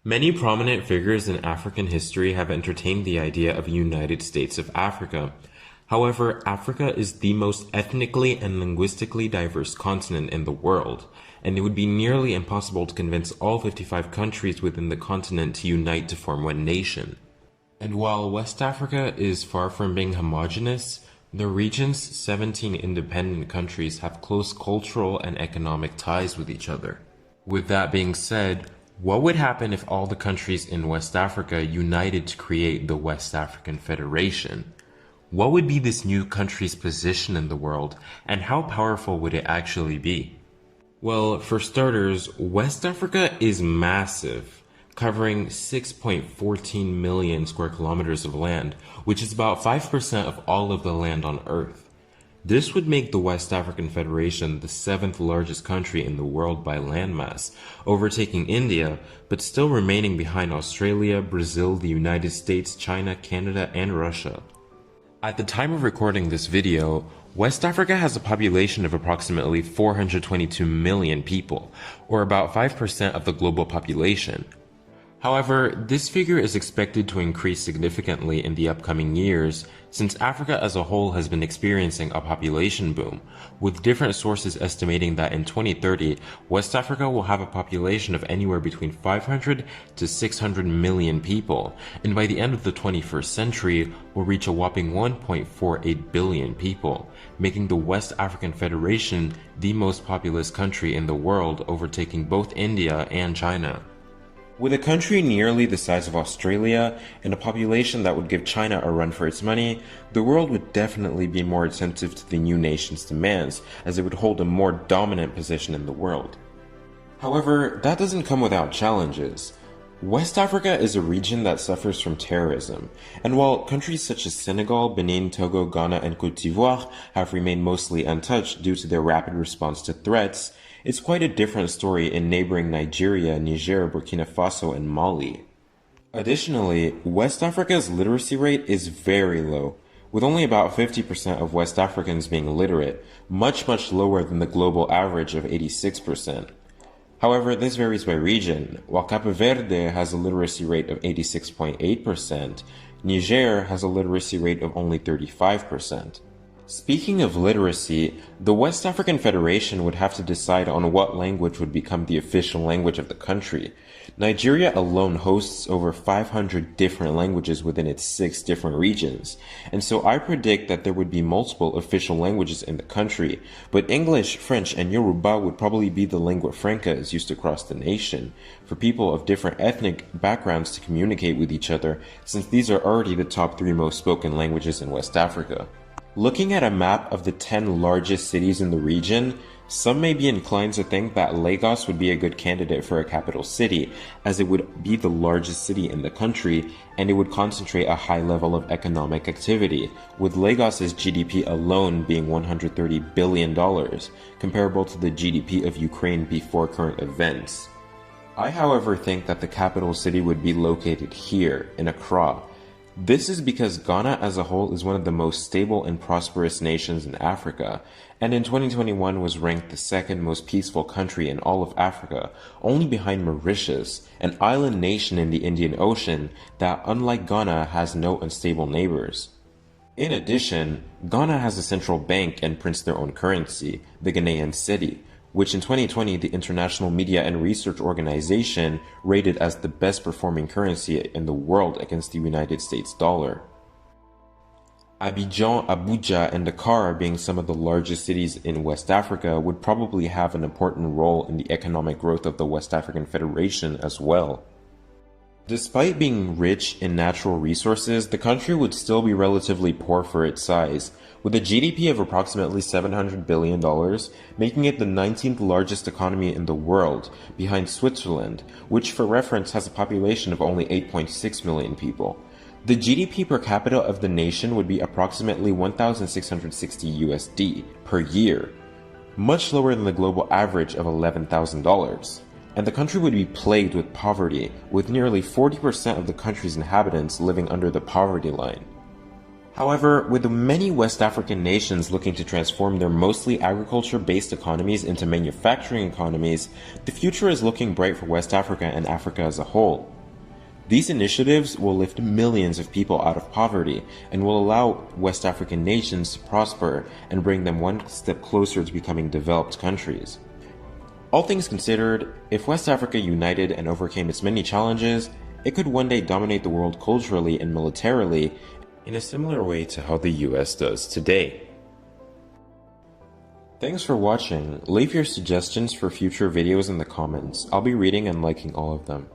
Many prominent figures in African history have entertained the idea of a United States of Africa. However, Africa is the most ethnically and linguistically diverse continent in the world, and it would be nearly impossible to convince all 55 countries within the continent to unite to form one nation. And while West Africa is far from being homogeneous, the region's 17 independent countries have close cultural and economic ties with each other. With that being said, what would happen if all the countries in West Africa united to create the West African Federation? What would be this new country's position in the world, and how powerful would it actually be? Well, for starters, West Africa is massive, covering 6.14 million square kilometers of land, which is about 5% of all of the land on Earth. This would make the West African Federation the seventh largest country in the world by landmass, overtaking India, but still remaining behind Australia, Brazil, the United States, China, Canada, and Russia. At the time of recording this video, West Africa has a population of approximately 422 million people, or about 5% of the global population. However, this figure is expected to increase significantly in the upcoming years, since Africa as a whole has been experiencing a population boom, with different sources estimating that in 2030, West Africa will have a population of anywhere between 500 to 600 million people, and by the end of the 21st century, will reach a whopping 1.48 billion people, making the West African Federation the most populous country in the world, overtaking both India and China. With a country nearly the size of Australia and a population that would give China a run for its money, the world would definitely be more attentive to the new nation's demands, as it would hold a more dominant position in the world. However, that doesn't come without challenges. West Africa is a region that suffers from terrorism, and while countries such as Senegal, Benin, Togo, Ghana, and Côte d'Ivoire have remained mostly untouched due to their rapid response to threats, it's quite a different story in neighboring Nigeria, Niger, Burkina Faso, and Mali. Additionally, West Africa's literacy rate is very low, with only about 50% of West Africans being literate, much lower than the global average of 86%. However, this varies by region. While Cape Verde has a literacy rate of 86.8%, Niger has a literacy rate of only 35%. Speaking of literacy, the West African Federation would have to decide on what language would become the official language of the country. Nigeria alone hosts over 500 different languages within its 6 different regions, and so I predict that there would be multiple official languages in the country, but English, French, and Yoruba would probably be the lingua franca as used across the nation, for people of different ethnic backgrounds to communicate with each other, since these are already the top 3 most spoken languages in West Africa. Looking at a map of the 10 largest cities in the region, some may be inclined to think that Lagos would be a good candidate for a capital city, as it would be the largest city in the country and it would concentrate a high level of economic activity, with Lagos's GDP alone being $130 billion, comparable to the GDP of Ukraine before current events. I, however, think that the capital city would be located here, in Accra. This is because Ghana as a whole is one of the most stable and prosperous nations in Africa, and in 2021 was ranked the second most peaceful country in all of Africa, only behind Mauritius, an island nation in the Indian Ocean that, unlike Ghana, has no unstable neighbors. In addition, Ghana has a central bank and prints their own currency, the Ghanaian cedi, which in 2020 the International Media and Research Organization rated as the best performing currency in the world against the United States dollar. Abidjan, Abuja, and Dakar, being some of the largest cities in West Africa, would probably have an important role in the economic growth of the West African Federation as well. Despite being rich in natural resources, the country would still be relatively poor for its size, with a GDP of approximately $700 billion, making it the 19th largest economy in the world, behind Switzerland, which for reference has a population of only 8.6 million people. The GDP per capita of the nation would be approximately 1,660 USD per year, much lower than the global average of $11,000. And the country would be plagued with poverty, with nearly 40% of the country's inhabitants living under the poverty line. However, with many West African nations looking to transform their mostly agriculture-based economies into manufacturing economies, the future is looking bright for West Africa and Africa as a whole. These initiatives will lift millions of people out of poverty and will allow West African nations to prosper and bring them one step closer to becoming developed countries. All things considered, if West Africa united and overcame its many challenges, it could one day dominate the world culturally and militarily in a similar way to how the US does today. Thanks for watching. Leave your suggestions for future videos in the comments. I'll be reading and liking all of them.